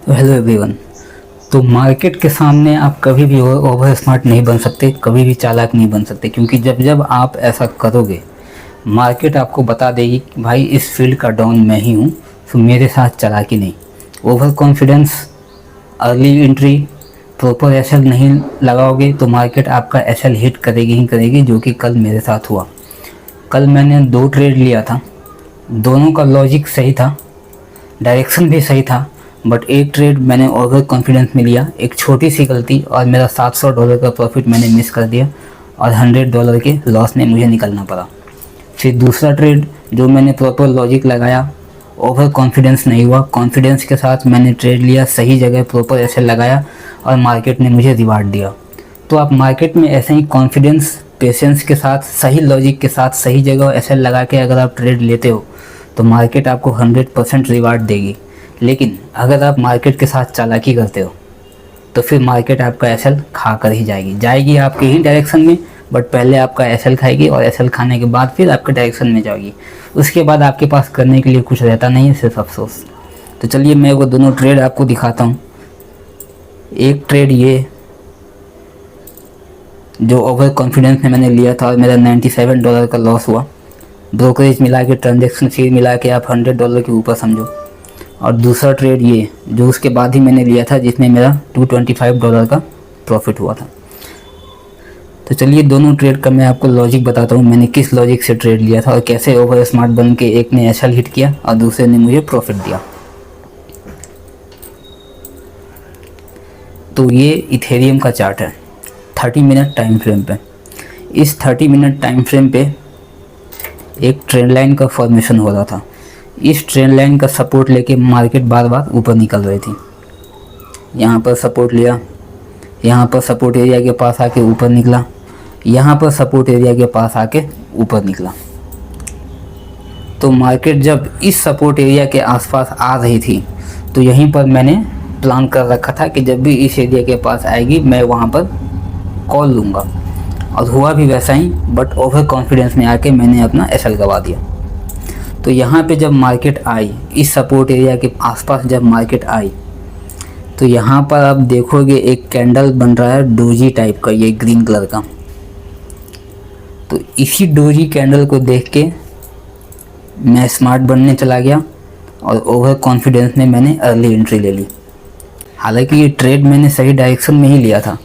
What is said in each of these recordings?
तो hello everyone. तो market के सामने आप कभी भी ओवर स्मार्ट नहीं बन सकते, कभी भी चालाक नहीं बन सकते, क्योंकि जब जब आप ऐसा करोगे मार्केट आपको बता देगी कि भाई इस फील्ड का डॉन मैं ही हूँ, तो मेरे साथ चालाकी नहीं। Over confidence, early entry, proper SL नहीं लगाओगे तो मार्केट आपका एसएल हिट करेगी ही करेगी, जो कि कल मेरे साथ हुआ। कल मैंने 2 ट्रेड लिया था, दोनों का लॉजिक सही था, डायरेक्शन भी सही था, बट एक ट्रेड मैंने ओवर कॉन्फिडेंस में लिया, एक छोटी सी गलती और मेरा $700 का प्रॉफिट मैंने मिस कर दिया और $100 के लॉस में मुझे निकलना पड़ा। फिर दूसरा ट्रेड जो मैंने प्रॉपर लॉजिक लगाया, ओवर कॉन्फिडेंस नहीं हुआ, कॉन्फिडेंस के साथ मैंने ट्रेड लिया, सही जगह प्रॉपर ऐसे लगाया और मार्केट ने मुझे रिवार्ड दिया। तो आप मार्केट में ऐसे ही कॉन्फिडेंस, पेशेंस के साथ, सही लॉजिक के साथ, सही जगह ऐसे लगा के अगर आप ट्रेड लेते हो तो मार्केट आपको 100% रिवार्ड देगी। लेकिन अगर आप मार्केट के साथ चालाकी करते हो तो फिर मार्केट आपका एसएल खा कर ही जाएगी आपके ही डायरेक्शन में, बट पहले आपका एसएल खाएगी और एसएल खाने के बाद फिर आपके डायरेक्शन में जाएगी। उसके बाद आपके पास करने के लिए कुछ रहता नहीं है, सिर्फ अफसोस। तो चलिए मैं वो दोनों ट्रेड आपको दिखाता हूँ। एक ट्रेड ये जो ओवर कॉन्फिडेंस में मैंने लिया था और मेरा $97 का लॉस हुआ, ब्रोकरेज मिला के, ट्रांजेक्शन फी मिला के आप $100 के ऊपर समझो। और दूसरा ट्रेड ये जो उसके बाद ही मैंने लिया था, जिसमें मेरा $225 का प्रॉफिट हुआ था। तो चलिए दोनों ट्रेड का मैं आपको लॉजिक बताता हूँ, मैंने किस लॉजिक से ट्रेड लिया था और कैसे ओवर स्मार्ट बन के एक ने एसएल हिट किया और दूसरे ने मुझे प्रॉफिट दिया। तो ये इथेरियम का चार्ट है 30 मिनट टाइम फ्रेम पे। इस 30 मिनट टाइम फ्रेम पे एक ट्रेंड लाइन का फॉर्मेशन हो रहा था। इस ट्रेंड लाइन का सपोर्ट लेके मार्केट बार बार ऊपर निकल रही थी। यहाँ पर सपोर्ट लिया, यहाँ पर सपोर्ट एरिया के पास आके ऊपर निकला, यहाँ पर सपोर्ट एरिया के पास आके ऊपर निकला। तो मार्केट जब इस सपोर्ट एरिया के आसपास आ रही थी तो यहीं पर मैंने प्लान कर रखा था कि जब भी इस एरिया के पास आएगी मैं वहाँ पर कॉल लूँगा, और हुआ भी वैसा ही। बट ओवर कॉन्फिडेंस में आके मैंने अपना एसएल गवा दिया। तो यहाँ पे जब मार्केट आई, इस सपोर्ट एरिया के आसपास जब मार्केट आई, तो यहाँ पर आप देखोगे एक कैंडल बन रहा है डोजी टाइप का, ये ग्रीन कलर का। तो इसी डोजी कैंडल को देख के मैं स्मार्ट बनने चला गया और ओवर कॉन्फिडेंस में मैंने अर्ली एंट्री ले ली। हालांकि ये ट्रेड मैंने सही डायरेक्शन में ही लिया था,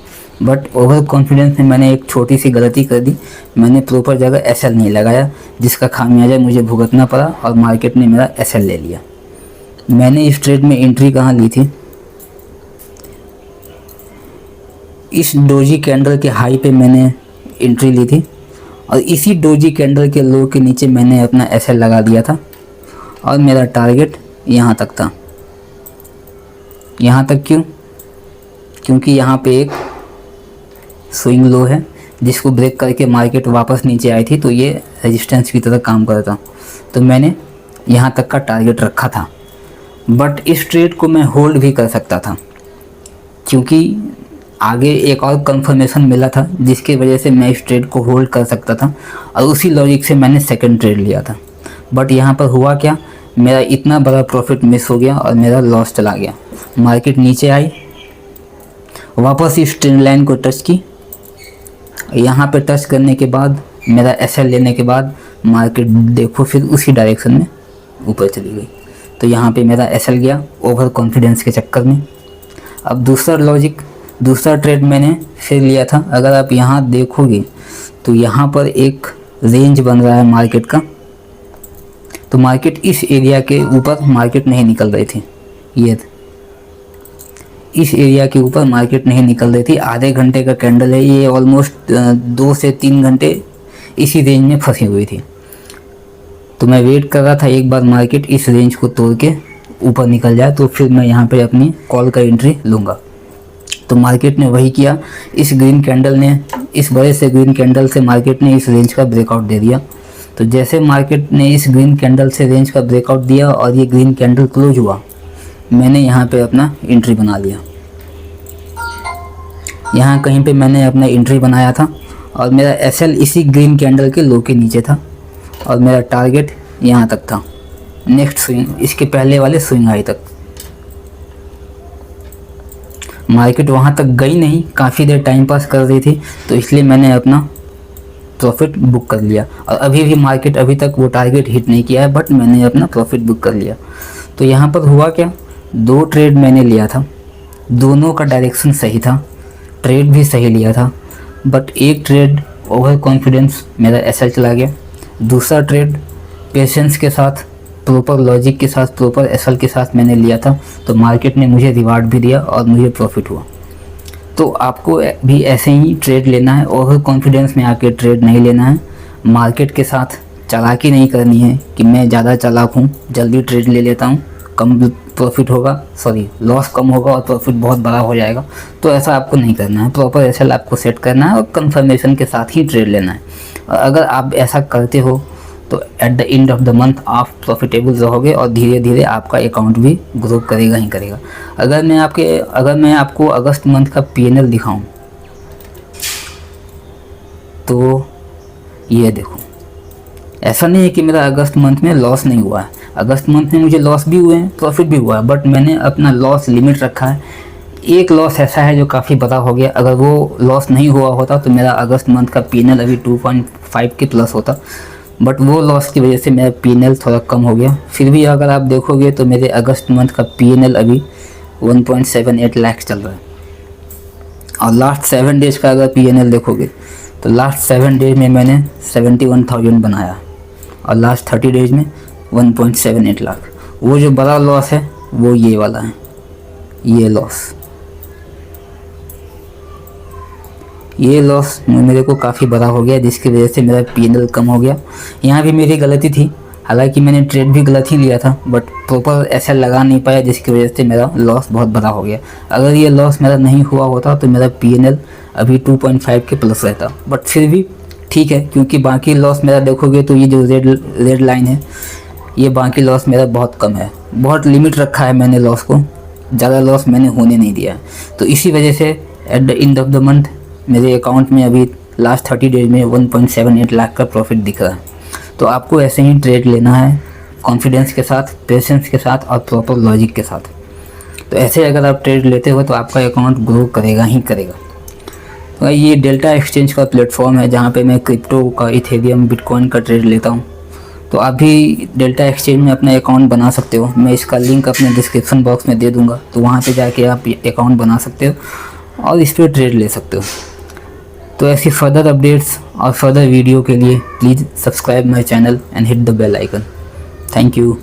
बट ओवर कॉन्फिडेंस में मैंने एक छोटी सी गलती कर दी, मैंने प्रॉपर जगह एसएल नहीं लगाया, जिसका खामियाजा मुझे भुगतना पड़ा और मार्केट ने मेरा एसएल ले लिया। मैंने इस ट्रेड में एंट्री कहाँ ली थी? इस डोजी कैंडल के हाई पे मैंने एंट्री ली थी और इसी डोजी कैंडल के लो के नीचे मैंने अपना एसएल लगा दिया था और मेरा टारगेट यहाँ तक था। यहाँ तक क्यों? क्योंकि यहाँ पे एक स्विंग लो है जिसको ब्रेक करके मार्केट वापस नीचे आई थी, तो ये रेजिस्टेंस की तरह काम करता। तो मैंने यहाँ तक का टारगेट रखा था, बट इस ट्रेड को मैं होल्ड भी कर सकता था क्योंकि आगे एक और कंफर्मेशन मिला था जिसकी वजह से मैं इस ट्रेड को होल्ड कर सकता था, और उसी लॉजिक से मैंने सेकंड ट्रेड लिया था। बट यहाँ पर हुआ क्या, मेरा इतना बड़ा प्रॉफिट मिस हो गया और मेरा लॉस चला गया। मार्केट नीचे आई, वापस इस ट्रेंड लाइन को टच की, यहाँ पे टच करने के बाद मेरा एसएल लेने के बाद मार्केट देखो फिर उसी डायरेक्शन में ऊपर चली गई। तो यहाँ पे मेरा एसएल गया ओवर कॉन्फिडेंस के चक्कर में। अब दूसरा लॉजिक, दूसरा ट्रेड मैंने फिर लिया था। अगर आप यहाँ देखोगे तो यहाँ पर एक रेंज बन रहा है मार्केट का, तो मार्केट इस एरिया के ऊपर मार्केट नहीं निकल रही थी, ये इस एरिया के ऊपर मार्केट नहीं निकल रही थी। आधे घंटे का कैंडल है ये, ऑलमोस्ट 2 से 3 घंटे इसी रेंज में फंसी हुई थी। तो मैं वेट कर रहा था एक बार मार्केट इस रेंज को तोड़ के ऊपर निकल जाए तो फिर मैं यहाँ पे अपनी कॉल का एंट्री लूँगा। तो मार्केट ने वही किया, इस ग्रीन कैंडल ने, इस बड़े से ग्रीन कैंडल से मार्केट ने इस रेंज का ब्रेकआउट दे दिया। तो जैसे मार्केट ने इस ग्रीन कैंडल से रेंज का ब्रेकआउट दिया और ये ग्रीन कैंडल क्लोज हुआ, मैंने यहाँ पे अपना एंट्री बना लिया। यहाँ कहीं पे मैंने अपना एंट्री बनाया था और मेरा एसएल इसी ग्रीन कैंडल के लो के नीचे था और मेरा टारगेट यहाँ तक था, नेक्स्ट स्विंग, इसके पहले वाले स्विंग हाई तक। मार्केट वहाँ तक गई नहीं, काफ़ी देर टाइम पास कर रही थी, तो इसलिए मैंने अपना प्रॉफिट बुक कर लिया। और अभी भी मार्केट अभी तक वो टारगेट हिट नहीं किया है, बट मैंने अपना प्रॉफिट बुक कर लिया। तो यहाँ पर हुआ क्या, 2 ट्रेड मैंने लिया था, दोनों का डायरेक्शन सही था, ट्रेड भी सही लिया था, बट एक ट्रेड ओवर कॉन्फिडेंस मेरा ऐसा चला गया, दूसरा ट्रेड पेशेंस के साथ, प्रॉपर लॉजिक के साथ, प्रॉपर एसएल के साथ मैंने लिया था, तो मार्केट ने मुझे रिवार्ड भी दिया और मुझे प्रॉफिट हुआ। तो आपको भी ऐसे ही ट्रेड लेना है, ओवर कॉन्फिडेंस में आके ट्रेड नहीं लेना है, मार्केट के साथ चालाकी नहीं करनी है कि मैं ज़्यादा चालाक हूँ, जल्दी ट्रेड ले लेता हूँ, कम प्रॉफिट होगा, सॉरी लॉस कम होगा और प्रॉफिट बहुत बड़ा हो जाएगा। तो ऐसा आपको नहीं करना है, प्रॉपर एसएल आपको सेट करना है और कंफर्मेशन के साथ ही ट्रेड लेना है। और अगर आप ऐसा करते हो तो at the end of the month आप प्रॉफिटेबल रहोगे और धीरे धीरे आपका अकाउंट भी ग्रो करेगा ही करेगा। अगर मैं आपको अगस्त मंथ का पीएनएल दिखाऊं तो ये देखो, ऐसा नहीं है कि मेरा अगस्त मंथ में लॉस नहीं हुआ है, अगस्त मंथ में मुझे लॉस भी हुए हैं, प्रॉफिट भी हुआ है, बट मैंने अपना लॉस लिमिट रखा है। एक लॉस ऐसा है जो काफ़ी बड़ा हो गया, अगर वो लॉस नहीं हुआ होता तो मेरा अगस्त मंथ का पीएनएल अभी 2.5 के प्लस होता, बट वो लॉस की वजह से मेरा पीएनएल थोड़ा कम हो गया। फिर भी अगर आप देखोगे तो मेरे अगस्त मंथ का पीएनएल अभी 1.78 लाख चल रहा है। और लास्ट 7 डेज का अगर पीएनएल देखोगे तो लास्ट 7 डेज में मैंने 71,000 बनाया और लास्ट 30 डेज में 1.78 लाख। वो जो बड़ा लॉस है वो ये वाला है, ये लॉस मेरे को काफ़ी बड़ा हो गया, जिसकी वजह से मेरा पीएनएल कम हो गया। यहाँ भी मेरी गलती थी, हालांकि मैंने ट्रेड भी गलत ही लिया था, बट प्रॉपर एसएल लगा नहीं पाया, जिसकी वजह से मेरा लॉस बहुत बड़ा हो गया। अगर ये लॉस मेरा नहीं हुआ होता तो मेरा पीएनएल अभी 2.5 के प्लस रहता, बट फिर भी ठीक है, क्योंकि बाकी लॉस मेरा देखोगे तो ये जो रेड लाइन है, ये बाकी लॉस मेरा बहुत कम है, बहुत लिमिट रखा है मैंने लॉस को, ज़्यादा लॉस मैंने होने नहीं दिया। तो इसी वजह से at the end of the month मेरे अकाउंट में अभी लास्ट 30 डेज में 1.78 लाख का प्रॉफिट दिख रहा है। तो आपको ऐसे ही ट्रेड लेना है, कॉन्फिडेंस के साथ, पेशेंस के साथ और प्रॉपर लॉजिक के साथ। तो ऐसे अगर आप ट्रेड लेते हो तो आपका अकाउंट ग्रो करेगा ही करेगा। तो ये डेल्टा एक्सचेंज का प्लेटफॉर्म है जहाँ पे मैं क्रिप्टो का, इथेरियम, बिटकॉइन का ट्रेड लेता हूँ। तो आप भी डेल्टा एक्सचेंज में अपना अकाउंट बना सकते हो, मैं इसका लिंक अपने डिस्क्रिप्शन बॉक्स में दे दूँगा, तो वहाँ पे जाके आप अकाउंट बना सकते हो और इस पर ट्रेड ले सकते हो। तो ऐसी फर्दर अपडेट्स और फर्दर वीडियो के लिए please subscribe my channel and hit the bell icon. Thank you.